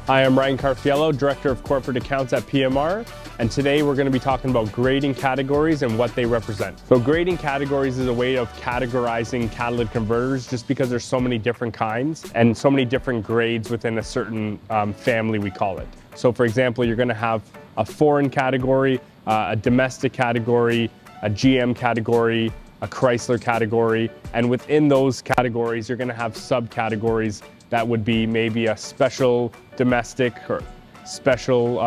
Hi, I'm Ryan Carfiello, Director of Corporate Accounts at PMR, and today we're going to be talking about grading categories and what they represent. So grading categories is a way of categorizing catalytic converters just because there's so many different kinds and so many different grades within a certain family, we call it. So for example, you're going to have a foreign category, a domestic category, a GM category, a Chrysler category, and within those categories, you're going to have subcategories that would be maybe a special domestic or special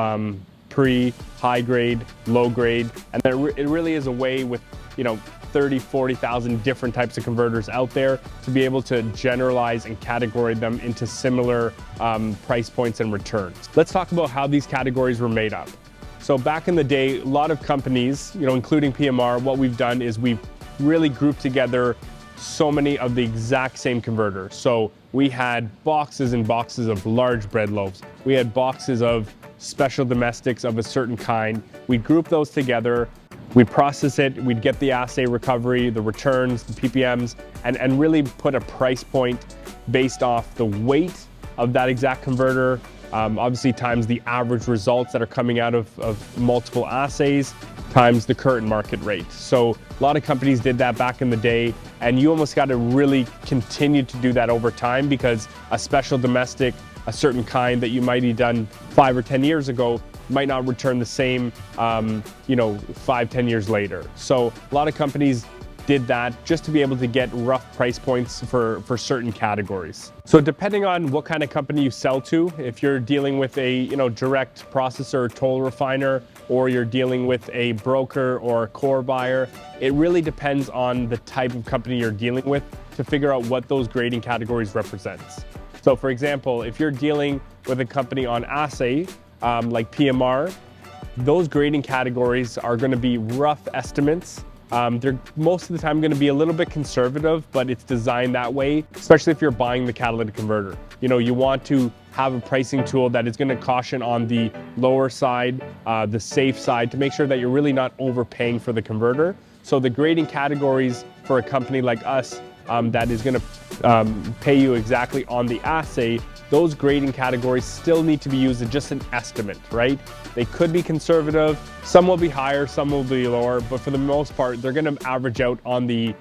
high grade, low grade. And it really is a way with 30, 40,000 different types of converters out there to be able to generalize and categorize them into similar price points and returns. Let's talk about how these categories were made up. So back in the day, a lot of companies, including PMR, what we've done is we've really grouped together so many of the exact same converters. So we had boxes and boxes of large bread loaves. We had boxes of special domestics of a certain kind. We'd group those together, we'd process it, we'd get the assay recovery, the returns, the PPMs, and really put a price point based off the weight of that exact converter, obviously times the average results that are coming out of multiple assays, times the current market rate. So a lot of companies did that back in the day, and you almost got to really continue to do that over time because a special domestic, a certain kind that you might have done 5 or 10 years ago might not return the same, 5, 10 years later. So a lot of companies did that just to be able to get rough price points for certain categories. So depending on what kind of company you sell to, if you're dealing with a direct processor or toll refiner, or you're dealing with a broker or a core buyer, it really depends on the type of company you're dealing with to figure out what those grading categories represents. So for example, if you're dealing with a company on assay, like PMR, those grading categories are going to be rough estimates. They're most of the time going to be a little bit conservative, but it's designed that way, especially if you're buying the catalytic converter. You want to have a pricing tool that is going to caution on the lower side, the safe side, to make sure that you're really not overpaying for the converter. So the grading categories for a company like us that is going to pay you exactly on the assay, those grading categories still need to be used as just an estimate, right? They could be conservative, some will be higher, some will be lower, but for the most part, they're going to average out on the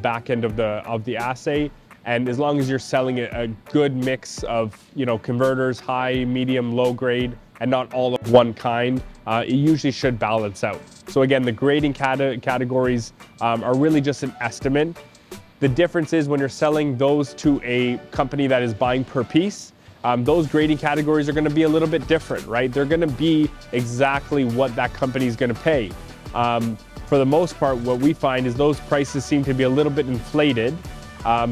back end of the assay. And as long as you're selling a good mix of converters, high, medium, low grade, and not all of one kind, it usually should balance out. So again, the grading categories are really just an estimate. The difference is when you're selling those to a company that is buying per piece, those grading categories are going to be a little bit different, right? They're going to be exactly what that company is going to pay. For the most part, what we find is those prices seem to be a little bit inflated.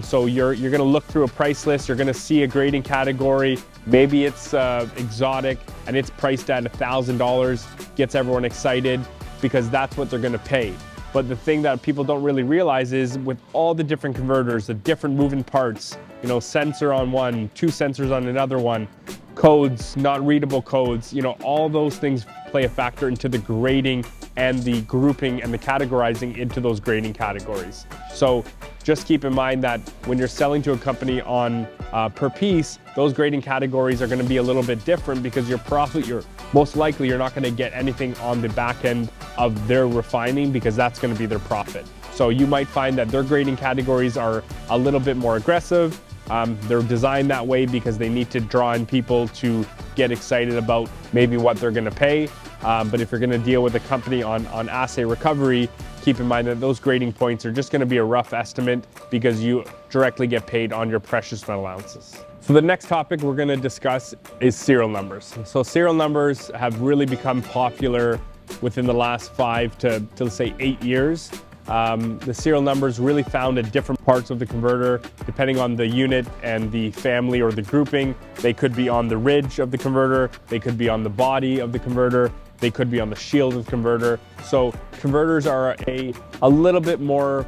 So you're going to look through a price list, you're going to see a grading category, maybe it's exotic and it's priced at $1,000, gets everyone excited because that's what they're going to pay. But the thing that people don't really realize is with all the different converters, the different moving parts, sensor on one, 2 sensors on another one, codes, not readable codes, all those things play a factor into the grading and the grouping and the categorizing into those grading categories. So just keep in mind that when you're selling to a company on per piece, those grading categories are going to be a little bit different because you're most likely you're not going to get anything on the back end of their refining because that's going to be their profit. So you might find that their grading categories are a little bit more aggressive. They're designed that way because they need to draw in people to get excited about maybe what they're going to pay. But if you're going to deal with a company on assay recovery, keep in mind that those grading points are just going to be a rough estimate because you directly get paid on your precious metal ounces. So the next topic we're going to discuss is serial numbers. So serial numbers have really become popular within the last 5 to let's say 8 years. The serial numbers really found at different parts of the converter, depending on the unit and the family or the grouping. They could be on the ridge of the converter, they could be on the body of the converter, they could be on the shield of the converter. So converters are a little bit more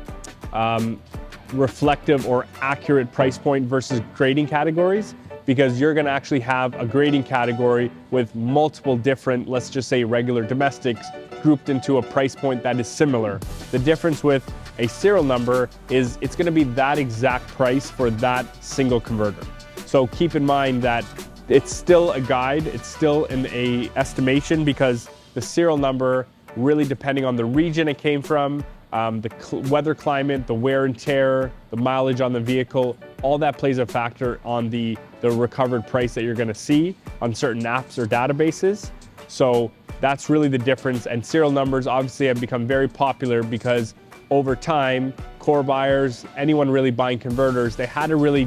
reflective or accurate price point versus grading categories, because you're going to actually have a grading category with multiple different, let's just say regular domestics, grouped into a price point that is similar. The difference with a serial number is it's going to be that exact price for that single converter. So keep in mind that it's still a guide, it's still a estimation, because the serial number, really depending on the region it came from, the weather climate, the wear and tear, the mileage on the vehicle, all that plays a factor on the recovered price that you're gonna see on certain apps or databases. So that's really the difference. And serial numbers obviously have become very popular because over time, core buyers, anyone really buying converters, they had to really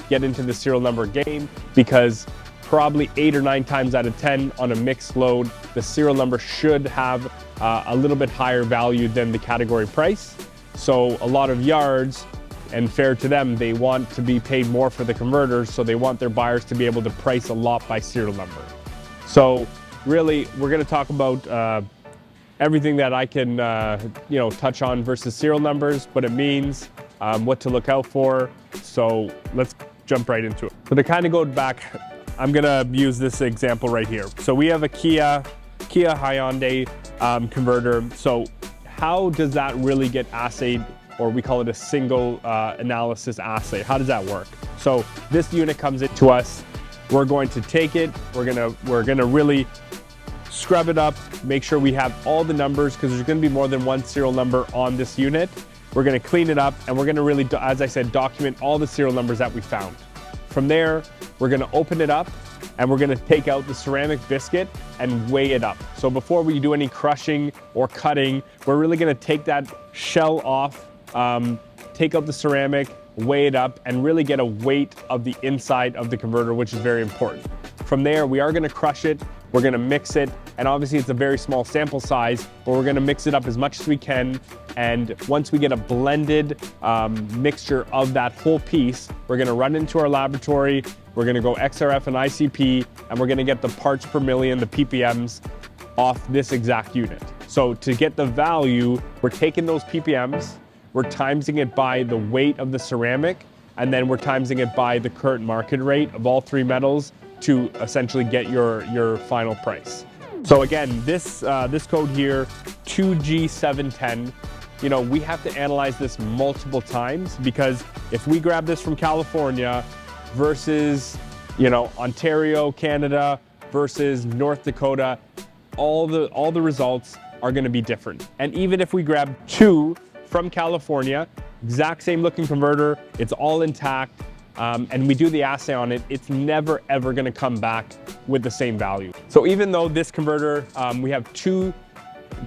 get into the serial number game, because probably 8 or 9 times out of 10 on a mixed load, the serial number should have a little bit higher value than the category price. So a lot of yards, and fair to them, they want to be paid more for the converters, so they want their buyers to be able to price a lot by serial number. So really, we're going to talk about everything that I can touch on versus serial numbers, what it means, what to look out for. So let's jump right into it. So to kind of go back, I'm gonna use this example right here. So we have a Kia Hyundai converter. So how does that really get assayed, or we call it a single analysis assay? How does that work? So this unit comes into us. We're going to take it. We're gonna really scrub it up, make sure we have all the numbers, because there's gonna be more than one serial number on this unit. We're gonna clean it up, and we're gonna really, as I said, document all the serial numbers that we found. From there, we're gonna open it up, and we're gonna take out the ceramic biscuit and weigh it up. So before we do any crushing or cutting, we're really gonna take that shell off, take out the ceramic, weigh it up, and really get a weight of the inside of the converter, which is very important. From there, we are gonna crush it, we're gonna mix it, and obviously it's a very small sample size, but we're gonna mix it up as much as we can. And once we get a blended mixture of that whole piece, we're gonna run into our laboratory, we're gonna go XRF and ICP, and we're gonna get the parts per million, the PPMs, off this exact unit. So to get the value, we're taking those PPMs, we're timesing it by the weight of the ceramic, and then we're timesing it by the current market rate of all three metals to essentially get your final price. So again, this code here, 2G710, we have to analyze this multiple times, because if we grab this from California versus, Ontario, Canada versus North Dakota, all the results are going to be different. And even if we grab two from California, exact same looking converter, it's all intact, and we do the assay on it, it's never ever going to come back with the same value. So even though this converter, we have two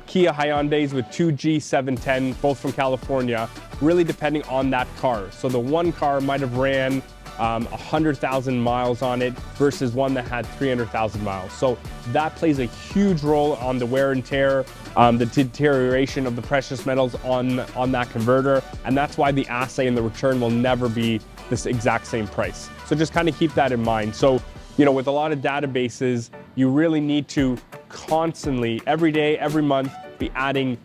Kia Hyundais with 2G710, both from California, really depending on that car. So the one car might have ran 100,000 miles on it versus one that had 300,000 miles. So that plays a huge role on the wear and tear, the deterioration of the precious metals on that converter. And that's why the assay and the return will never be this exact same price. So just kind of keep that in mind. So, with a lot of databases, you really need to constantly, every day, every month, be adding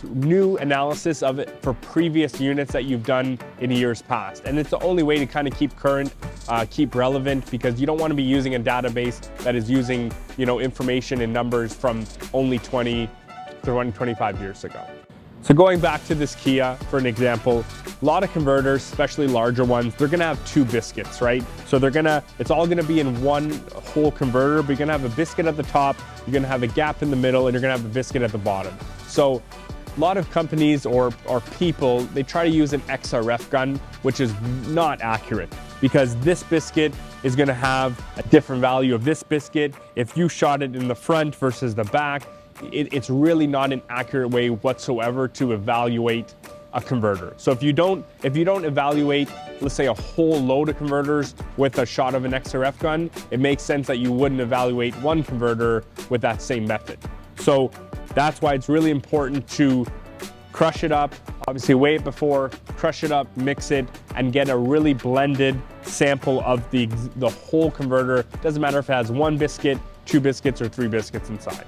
new analysis of it for previous units that you've done in years past. And it's the only way to kind of keep current, keep relevant, because you don't want to be using a database that is using, information and numbers from only 20 to 25 years ago. So going back to this Kia for an example, a lot of converters, especially larger ones, they're gonna have two biscuits, right? So it's all gonna be in one whole converter, but you're gonna have a biscuit at the top, you're gonna have a gap in the middle, and you're gonna have a biscuit at the bottom. So a lot of companies or people, they try to use an XRF gun, which is not accurate, because this biscuit is gonna have a different value of this biscuit. If you shot it in the front versus the back, it's really not an accurate way whatsoever to evaluate a converter. So if you don't evaluate, let's say, a whole load of converters with a shot of an XRF gun, it makes sense that you wouldn't evaluate one converter with that same method. So that's why it's really important to crush it up, obviously weigh it before, crush it up, mix it, and get a really blended sample of the whole converter. Doesn't matter if it has one biscuit, two biscuits, or three biscuits inside.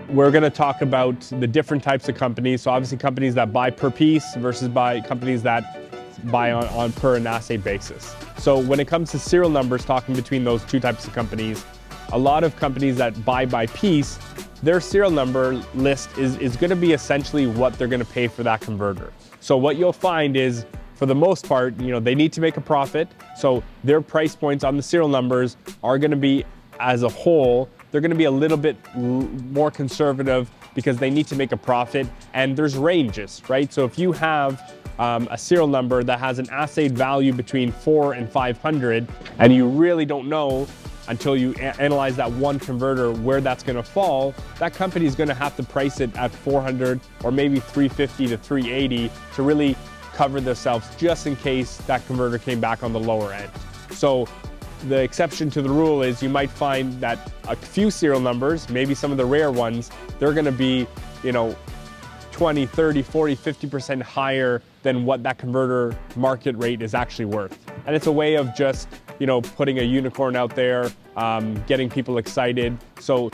We're going to talk about the different types of companies. So obviously companies that buy per piece versus companies that buy on per an assay basis. So when it comes to serial numbers, talking between those two types of companies, a lot of companies that buy by piece, their serial number list is going to be essentially what they're going to pay for that converter. So what you'll find is for the most part, they need to make a profit. So their price points on the serial numbers are going to be, as a whole, they're going to be a little bit more conservative because they need to make a profit, and there's ranges, right? So if you have a serial number that has an assayed value between 4 and 500, and you really don't know until you analyze that one converter where that's going to fall, that company is going to have to price it at 400 or maybe 350 to 380 to really cover themselves just in case that converter came back on the lower end. So the exception to the rule is you might find that a few serial numbers, maybe some of the rare ones, they're going to be 20, 30, 40, 50% higher than what that converter market rate is actually worth. And it's a way of just putting a unicorn out there, getting people excited. So,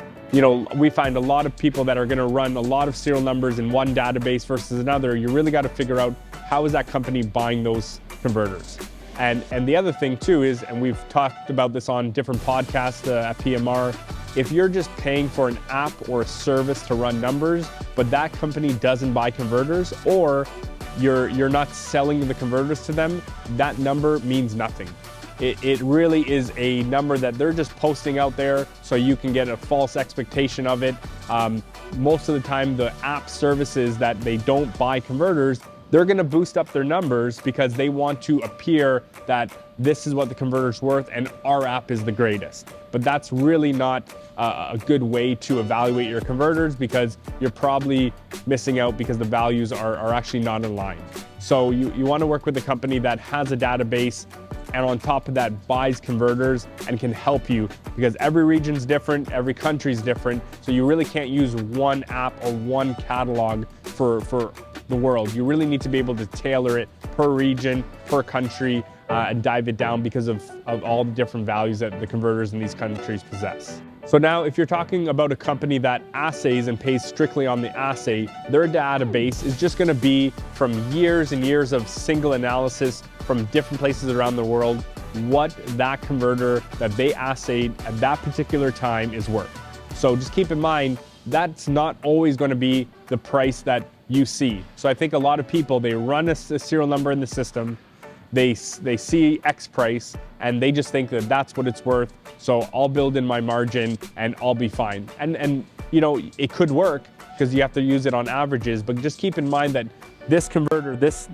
we find a lot of people that are going to run a lot of serial numbers in one database versus another. You really got to figure out how is that company buying those converters. And the other thing too is, and we've talked about this on different podcasts at PMR, if you're just paying for an app or a service to run numbers, but that company doesn't buy converters, or you're not selling the converters to them, that number means nothing. It really is a number that they're just posting out there so you can get a false expectation of it. Most of the time, the app services that they don't buy converters, they're going to boost up their numbers because they want to appear that this is what the converter's worth and our app is the greatest. But that's really not a good way to evaluate your converters, because you're probably missing out because the values are actually not in line. So you want to work with a company that has a database and on top of that buys converters and can help you, because every region's different, every country's different. So you really can't use one app or one catalog for the world. You really need to be able to tailor it per region, per country, and dive it down because of all the different values that the converters in these countries possess. So now if you're talking about a company that assays and pays strictly on the assay, their database is just going to be from years and years of single analysis from different places around the world, what that converter that they assayed at that particular time is worth. So just keep in mind, that's not always going to be the price that you see. So I think a lot of people, they run a serial number in the system, they see X price, and they just think that that's what it's worth. So I'll build in my margin and I'll be fine. And it could work because you have to use it on averages, but just keep in mind that this converter, this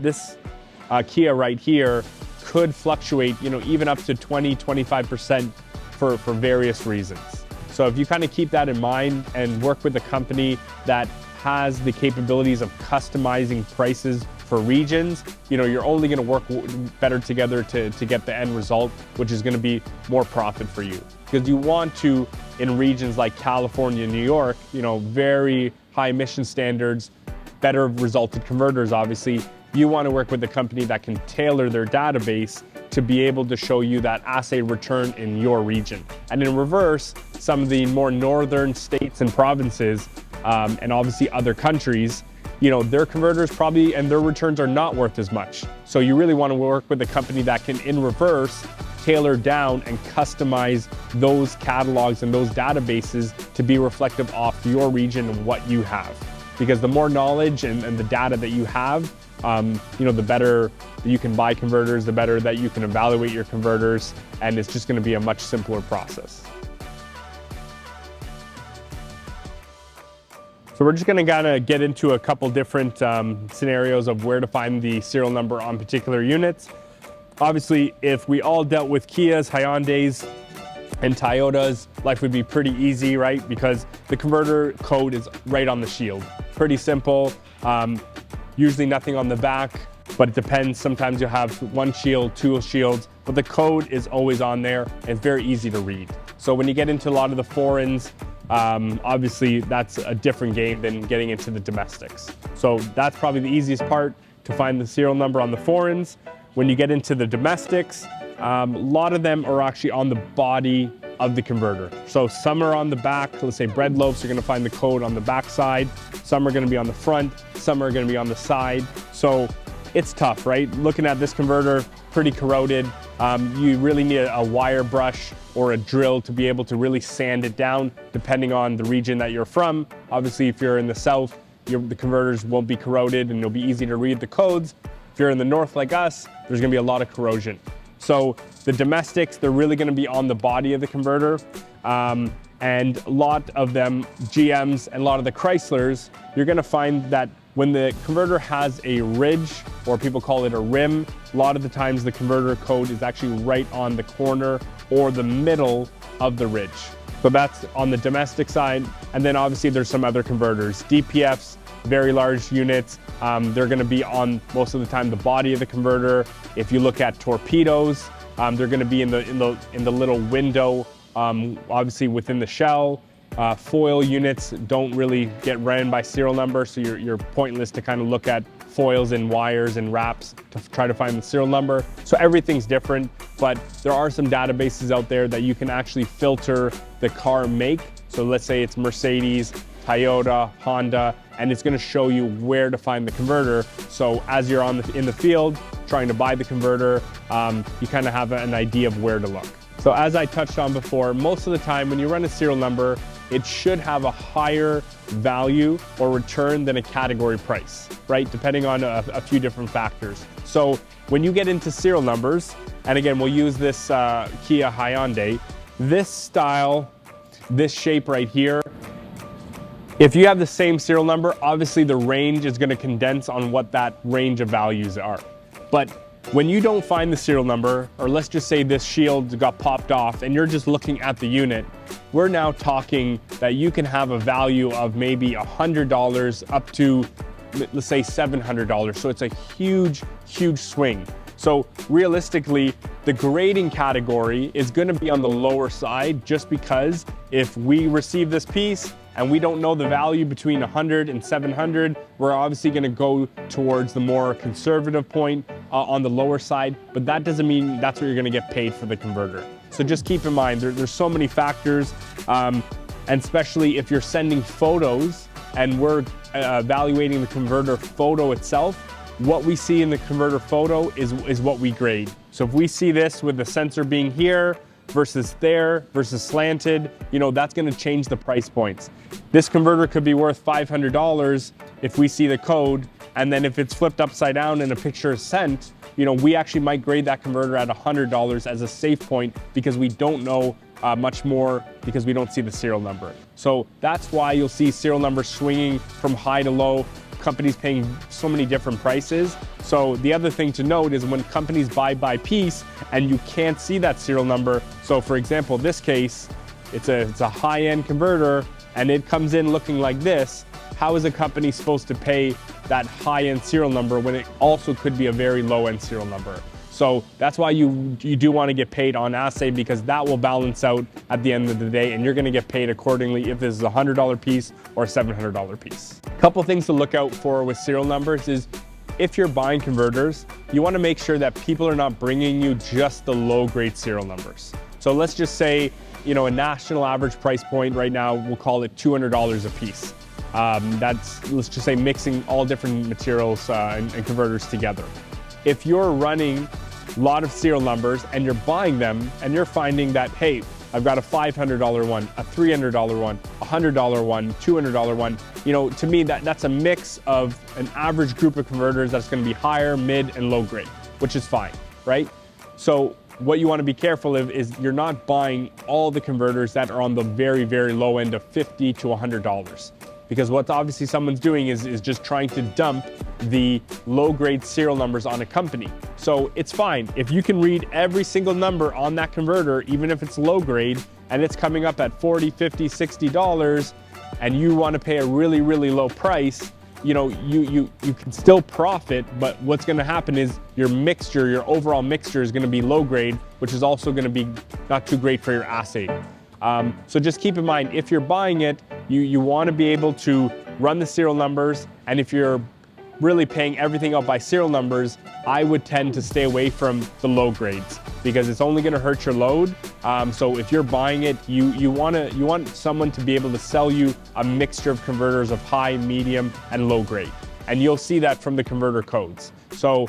Kia right here, could fluctuate, even up to 20, 25% for various reasons. So if you kind of keep that in mind and work with a company that has the capabilities of customizing prices for regions, you're only going to work better together to get the end result, which is going to be more profit for you. Because you want to, in regions like California, New York, very high emission standards, better resulted converters, obviously, you want to work with a company that can tailor their database to be able to show you that assay return in your region. And in reverse, some of the more northern states and provinces, and obviously other countries, their converters probably and their returns are not worth as much. So you really want to work with a company that can, in reverse, tailor down and customize those catalogs and those databases to be reflective off your region and what you have. Because the more knowledge and the data that you have, the better you can buy converters, the better that you can evaluate your converters, and it's just going to be a much simpler process. So we're just going to kind of get into a couple different scenarios of where to find the serial number on particular units. Obviously, if we all dealt with Kias, Hyundais, and Toyotas, life would be pretty easy, right? Because the converter code is right on the shield. Pretty simple. Usually nothing on the back, but it depends. Sometimes you'll have one shield, two shields, but the code is always on there. It's very easy to read. So when you get into a lot of the foreigns, obviously that's a different game than getting into the domestics. So that's probably the easiest part, to find the serial number on the foreigns. When you get into the domestics, a lot of them are actually on the body of the converter. So some are on the back, let's say bread loaves, you're gonna find the code on the back side. Some are gonna be on the front, some are gonna be on the side. So it's tough, right? Looking at this converter, pretty corroded. You really need a wire brush or a drill to be able to really sand it down, depending on the region that you're from. Obviously, if you're in the south, the converters won't be corroded and it'll be easy to read the codes. If you're in the north like us, there's gonna be a lot of corrosion. So the domestics, they're really gonna be on the body of the converter. And a lot of them, GMs and a lot of the Chryslers, you're gonna find that when the converter has a ridge, or people call it a rim, a lot of the times the converter code is actually right on the corner or the middle of the ridge. So that's on the domestic side. And then obviously there's some other converters. DPFs, very large units, they're gonna be on most of the time the body of the converter. If you look at torpedoes, they're gonna be in the little window, obviously within the shell. Foil units don't really get ran by serial number, so you're pointless to kind of look at foils and wires and wraps to try to find the serial number. So everything's different, but there are some databases out there that you can actually filter the car make. So let's say it's Mercedes, Toyota, Honda, and it's gonna show you where to find the converter. So as you're in the field trying to buy the converter, you kind of have an idea of where to look. So as I touched on before, most of the time when you run a serial number, it should have a higher value or return than a category price, right? Depending on a few different factors. So when you get into serial numbers, and again, we'll use this Kia Hyundai, this style, this shape right here, if you have the same serial number, obviously the range is gonna condense on what that range of values are. But when you don't find the serial number, or let's just say this shield got popped off and you're just looking at the unit, we're now talking that you can have a value of maybe $100 up to, let's say $700. So it's a huge, huge swing. So realistically, the grading category is gonna be on the lower side, just because if we receive this piece and we don't know the value between 100 and 700, we're obviously gonna go towards the more conservative point on the lower side, but that doesn't mean that's what you're gonna get paid for the converter. So just keep in mind, there's so many factors, and especially if you're sending photos and we're evaluating the converter photo itself, what we see in the converter photo is what we grade. So if we see this with the sensor being here versus there versus slanted, that's gonna change the price points. This converter could be worth $500 if we see the code, and then if it's flipped upside down and a picture is sent, we actually might grade that converter at $100 as a safe point, because we don't know much more, because we don't see the serial number. So that's why you'll see serial numbers swinging from high to low, companies paying so many different prices. So the other thing to note is when companies buy by piece and you can't see that serial number. So for example, this case, it's a high-end converter and it comes in looking like this. How is a company supposed to pay that high-end serial number when it also could be a very low-end serial number? So that's why you do want to get paid on assay, because that will balance out at the end of the day, and you're going to get paid accordingly if this is a $100 piece or a $700 piece. A couple things to look out for with serial numbers is, if you're buying converters, you want to make sure that people are not bringing you just the low-grade serial numbers. So let's just say, a national average price point right now, we'll call it $200 a piece. That's, let's just say, mixing all different materials and converters together. If you're running a lot of serial numbers and you're buying them and you're finding that, hey, I've got a $500 one, a $300 one, a $100 one, $200 one, to me that's a mix of an average group of converters that's going to be higher, mid, and low grade, which is fine, right? So what you want to be careful of is you're not buying all the converters that are on the very, very low end of $50 to $100. Because what obviously someone's doing is just trying to dump the low-grade serial numbers on a company. So it's fine. If you can read every single number on that converter, even if it's low-grade, and it's coming up at $40, $50, $60, and you want to pay a really, really low price, you can still profit, but what's going to happen is your overall mixture is going to be low-grade, which is also going to be not too great for your assay. So just keep in mind, if you're buying it, you want to be able to run the serial numbers, and if you're really paying everything out by serial numbers, I would tend to stay away from the low grades, because it's only going to hurt your load. So if you're buying it, you want someone to be able to sell you a mixture of converters of high, medium, and low grade, and you'll see that from the converter codes. So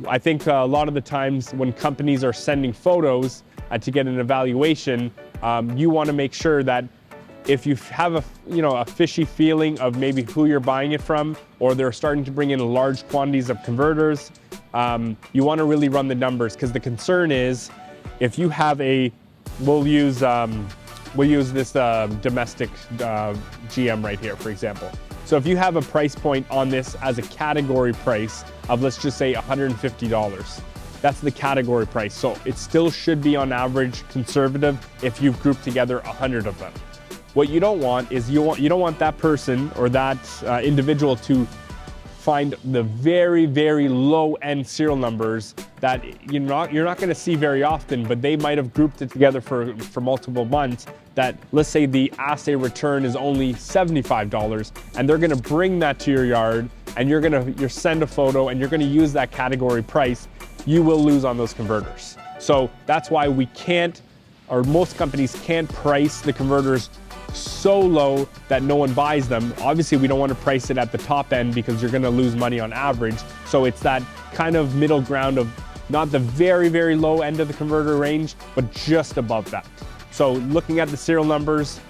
I think a lot of the times when companies are sending photos to get an evaluation, you want to make sure that if you have a fishy feeling of maybe who you're buying it from, or they're starting to bring in large quantities of converters, you want to really run the numbers, because the concern is if you have we'll use this domestic GM right here, for example. So if you have a price point on this as a category price of, let's just say $150, that's the category price. So it still should be on average conservative if you've grouped together 100 of them. What you don't want is you don't want that person or that individual to find the very, very low end serial numbers that you're not going to see very often, but they might have grouped it together for multiple months. That, let's say the assay return is only $75, and they're going to bring that to your yard, and you're send a photo, and you're going to use that category price. You will lose on those converters. So that's why we can't, or most companies can't price the converters so low that no one buys them. Obviously, we don't want to price it at the top end because you're going to lose money on average. So it's that kind of middle ground of not the very, very low end of the converter range, but just above that. So looking at the serial numbers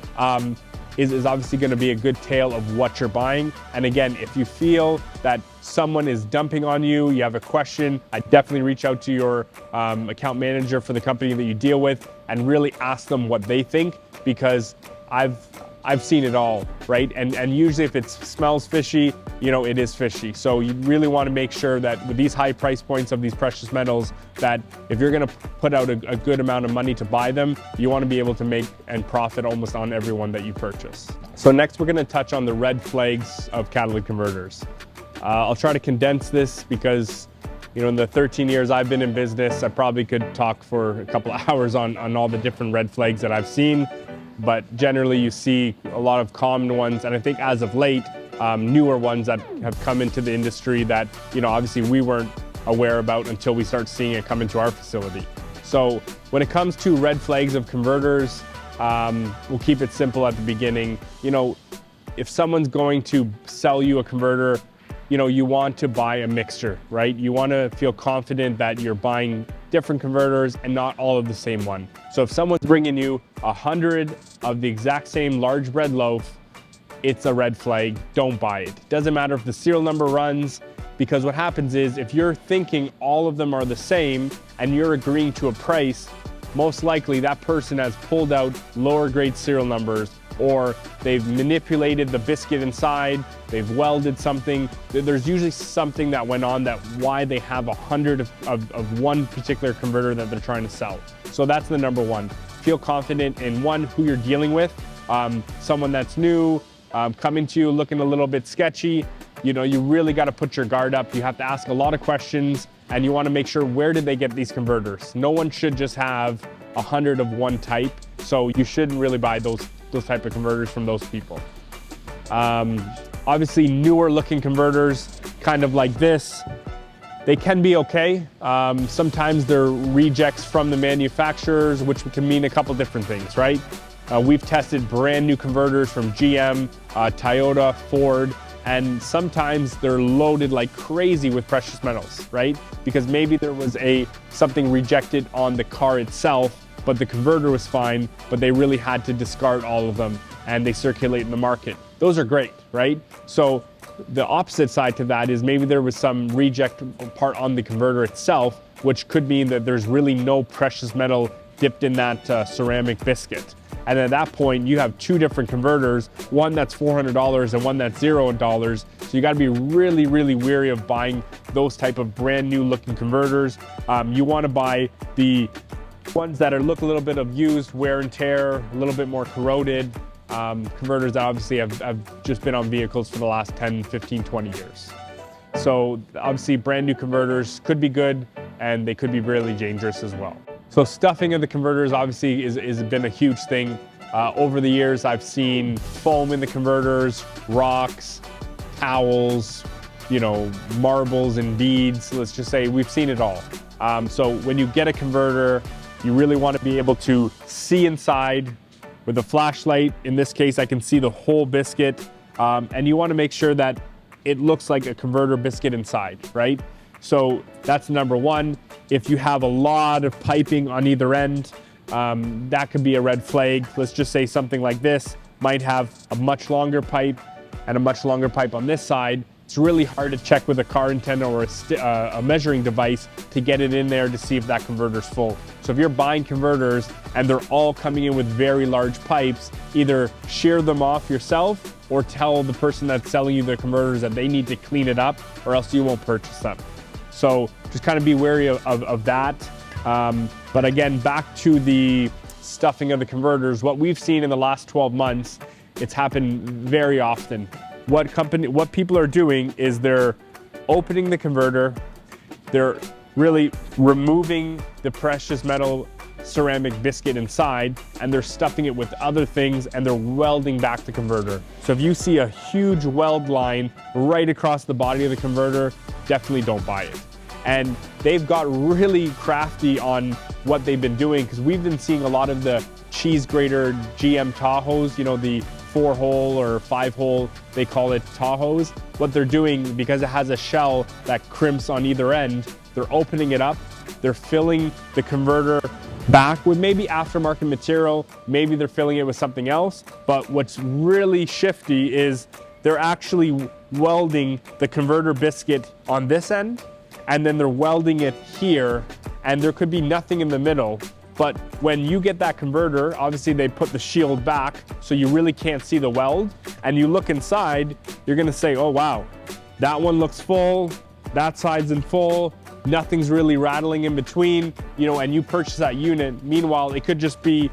is obviously going to be a good tale of what you're buying. And again, if you feel that someone is dumping on you, you have a question, I definitely reach out to your account manager for the company that you deal with and really ask them what they think, because I've seen it all, right? And usually if it smells fishy, it is fishy. So you really want to make sure that with these high price points of these precious metals, that if you're going to put out a good amount of money to buy them, you want to be able to make and profit almost on everyone that you purchase. So next we're going to touch on the red flags of catalytic converters. I'll try to condense this because in the 13 years I've been in business, I probably could talk for a couple of hours on all the different red flags that I've seen. But generally you see a lot of common ones, and I think as of late, newer ones that have come into the industry that, obviously we weren't aware about until we start seeing it come into our facility. So when it comes to red flags of converters, we'll keep it simple at the beginning. If someone's going to sell you a converter, you want to buy a mixture, right? You want to feel confident that you're buying different converters and not all of the same one. So if someone's bringing you 100 of the exact same large bread loaf, it's a red flag. Don't buy it. Doesn't matter if the serial number runs, because what happens is if you're thinking all of them are the same and you're agreeing to a price, most likely that person has pulled out lower grade serial numbers, or they've manipulated the biscuit inside, they've welded something. There's usually something that went on that why they have 100 of one particular converter that they're trying to sell. So that's the number one. Feel confident in who you're dealing with. Someone that's new, coming to you looking a little bit sketchy, you really got to put your guard up. You have to ask a lot of questions, and you want to make sure, where did they get these converters? No one should just have 100 of one type. So you shouldn't really buy those type of converters from those people. Obviously newer looking converters, kind of like this, they can be okay. Sometimes they're rejects from the manufacturers, which can mean a couple different things, right? We've tested brand new converters from GM, Toyota, Ford, and sometimes they're loaded like crazy with precious metals, right? Because maybe there was something rejected on the car itself, but the converter was fine, but they really had to discard all of them and they circulate in the market. Those are great, right? So the opposite side to that is maybe there was some reject part on the converter itself, which could mean that there's really no precious metal dipped in that ceramic biscuit. And at that point, you have two different converters, one that's $400 and one that's $0. So you gotta be really, really wary of buying those type of brand new looking converters. You wanna buy the ones that look a little bit of used wear and tear, a little bit more corroded, converters that obviously have just been on vehicles for the last 10, 15, 20 years. So obviously brand new converters could be good, and they could be really dangerous as well. So stuffing of the converters obviously is been a huge thing. Over the years, I've seen foam in the converters, rocks, towels, marbles and beads. Let's just say we've seen it all. So when you get a converter, you really want to be able to see inside with a flashlight. In this case, I can see the whole biscuit. And you want to make sure that it looks like a converter biscuit inside, right? So that's number one. If you have a lot of piping on either end, that could be a red flag. Let's just say something like this might have a much longer pipe and a much longer pipe on this side. it's really hard to check with a car antenna or a measuring device to get it in there to see if that converter's full. So if you're buying converters and they're all coming in with very large pipes, either shear them off yourself or tell the person that's selling you the converters that they need to clean it up, or else you won't purchase them. So just kind of be wary of that. But again, back to the stuffing of the converters, what we've seen in the last 12 months, it's happened very often. What people are doing is they're opening the converter, they're really removing the precious metal ceramic biscuit inside, and they're stuffing it with other things, and they're welding back the converter. So if you see a huge weld line right across the body of the converter, definitely don't buy it. And they've got really crafty on what they've been doing, because we've been seeing a lot of the cheese grater GM Tahoes, you know, the 4-hole or 5-hole, they call it Tahoes. What they're doing, because it has a shell that crimps on either end, they're opening it up, they're filling the converter back with maybe aftermarket material, maybe they're filling it with something else. But what's really shifty is they're actually welding the converter biscuit on this end, and then they're welding it here, and there could be nothing in the middle. But when you get that converter, obviously they put the shield back so you really can't see the weld, and you look inside, you're gonna say, oh wow, that one looks full, that side's in full, nothing's really rattling in between, you know, and you purchase that unit. Meanwhile, it could just be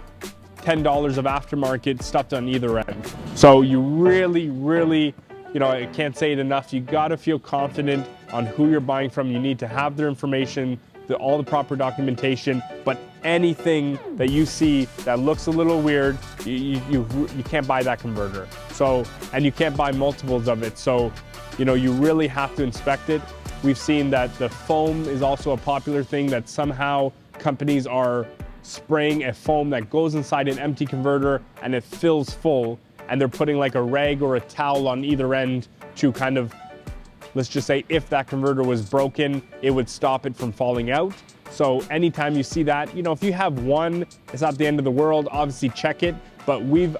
$10 of aftermarket stuffed on either end. So you really, you know, I can't say it enough, you gotta feel confident on who you're buying from. You need to have their information, all the proper documentation, but anything that you see that looks a little weird, you can't buy that converter. So, and you can't buy multiples of it. So, you know, you really have to inspect it. We've seen that the foam is also a popular thing, that somehow companies are spraying a foam that goes inside an empty converter and it fills full, and they're putting like a rag or a towel on either end to kind of, let's just say if that converter was broken, it would stop it from falling out. So anytime you see that, you know, if you have one, it's not the end of the world, obviously check it. But we've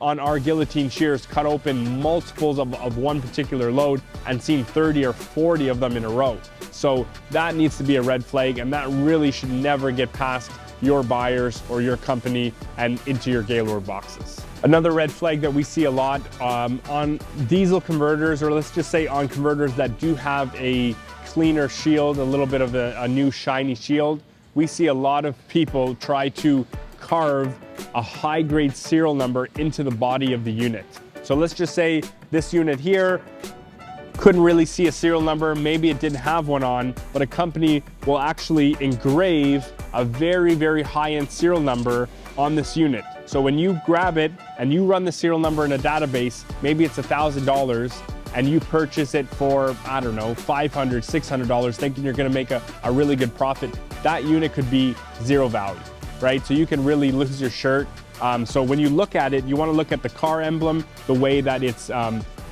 on our guillotine shears cut open multiples of one particular load and seen 30 or 40 of them in a row. So that needs to be a red flag, and that really should never get past your buyers or your company and into your Gaylord boxes. Another red flag that we see a lot on diesel converters, or let's just say on converters that do have a cleaner shield, a little bit of a new shiny shield, we see a lot of people try to carve a high-grade serial number into the body of the unit. So let's just say this unit here couldn't really see a serial number, maybe it didn't have one on, but a company will actually engrave a very high-end serial number on this unit. So when you grab it and you run the serial number in a database, maybe it's $1,000, and you purchase it for, I don't know, $500, $600, thinking you're gonna make a really good profit, that unit could be zero value, right? So you can really lose your shirt. So when you look at it, you wanna look at the car emblem, the way that it's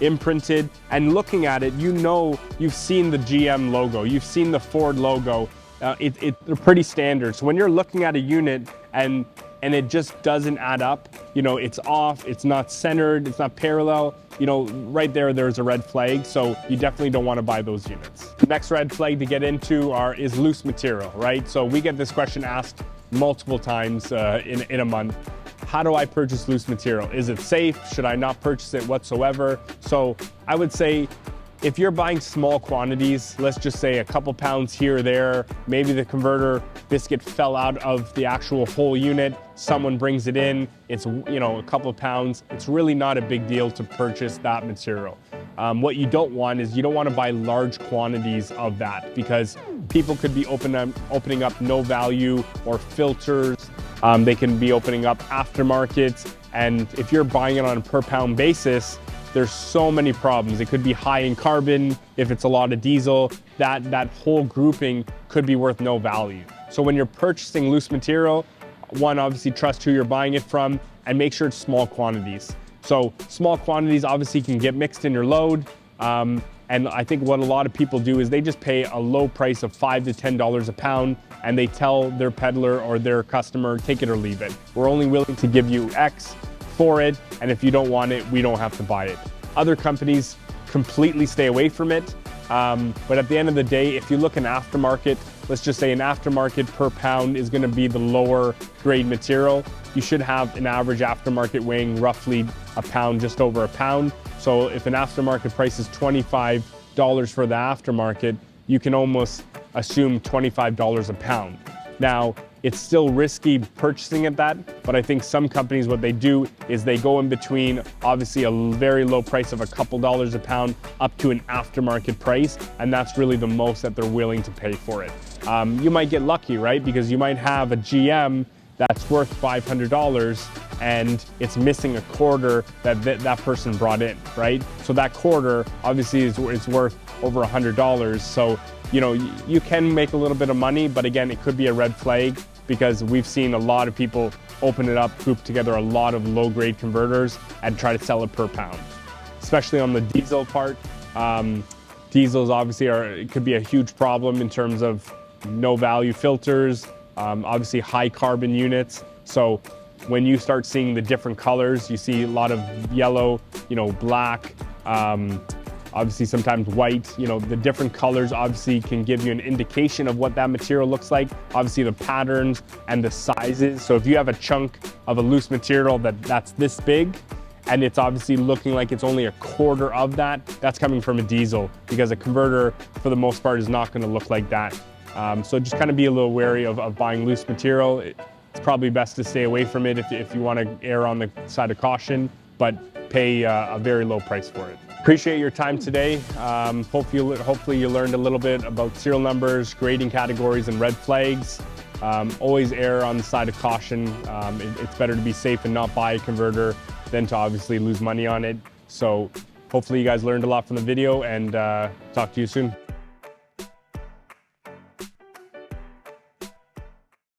imprinted, and looking at it, you know, you've seen the GM logo, you've seen the Ford logo. They're pretty standard. So when you're looking at a unit and it just doesn't add up, you know, it's off, it's not centered, it's not parallel, you know, right there's a red flag. So you definitely don't want to buy those units. The next red flag to get into is loose material, right? So we get this question asked multiple times in a month. How do I purchase loose material? Is it safe? Should I not purchase it whatsoever? So I would say, if you're buying small quantities, let's just say a couple pounds here or there, maybe the converter biscuit fell out of the actual whole unit, someone brings it in, it's, you know, a couple of pounds, it's really not a big deal to purchase that material. What you don't want is, you don't want to buy large quantities of that, because people could be opening up no value or filters. They can be opening up aftermarkets, and if you're buying it on a per pound basis, there's so many problems. It could be high in carbon. If it's a lot of diesel, that whole grouping could be worth no value. So when you're purchasing loose material, one, obviously trust who you're buying it from, and make sure it's small quantities. So small quantities obviously can get mixed in your load. And I think what a lot of people do is they just pay a low price of $5 to $10 a pound, and they tell their peddler or their customer, take it or leave it. We're only willing to give you X for it, and if you don't want it, we don't have to buy it. Other companies completely stay away from it. But at the end of the day, if you look in aftermarket, let's just say an aftermarket per pound is going to be the lower grade material. You should have an average aftermarket weighing roughly a pound, just over a pound. So if an aftermarket price is $25 for the aftermarket, you can almost assume $25 a pound. Now, it's still risky purchasing at that, but I think some companies, what they do is they go in between, obviously a very low price of a couple dollars a pound up to an aftermarket price, and that's really the most that they're willing to pay for it. You might get lucky, right? Because you might have a GM that's worth $500 and it's missing a quarter that person brought in, right? So that quarter obviously is worth over $100. So, you know, you can make a little bit of money, but again, it could be a red flag because we've seen a lot of people open it up, group together a lot of low-grade converters and try to sell it per pound, especially on the diesel part. Diesels obviously it could be a huge problem in terms of no value filters, obviously high carbon units. So when you start seeing the different colors, you see a lot of yellow, you know, black, obviously sometimes white, you know, the different colors obviously can give you an indication of what that material looks like. Obviously the patterns and the sizes. So if you have a chunk of a loose material that's this big, and it's obviously looking like it's only a quarter of that, that's coming from a diesel, because a converter for the most part is not going to look like that. So just kind of be a little wary of buying loose material. It's probably best to stay away from it if you want to err on the side of caution, but pay a very low price for it. Appreciate your time today. Hopefully you learned a little bit about serial numbers, grading categories, and red flags. Always err on the side of caution. It's better to be safe and not buy a converter than to obviously lose money on it. So hopefully you guys learned a lot from the video, and talk to you soon.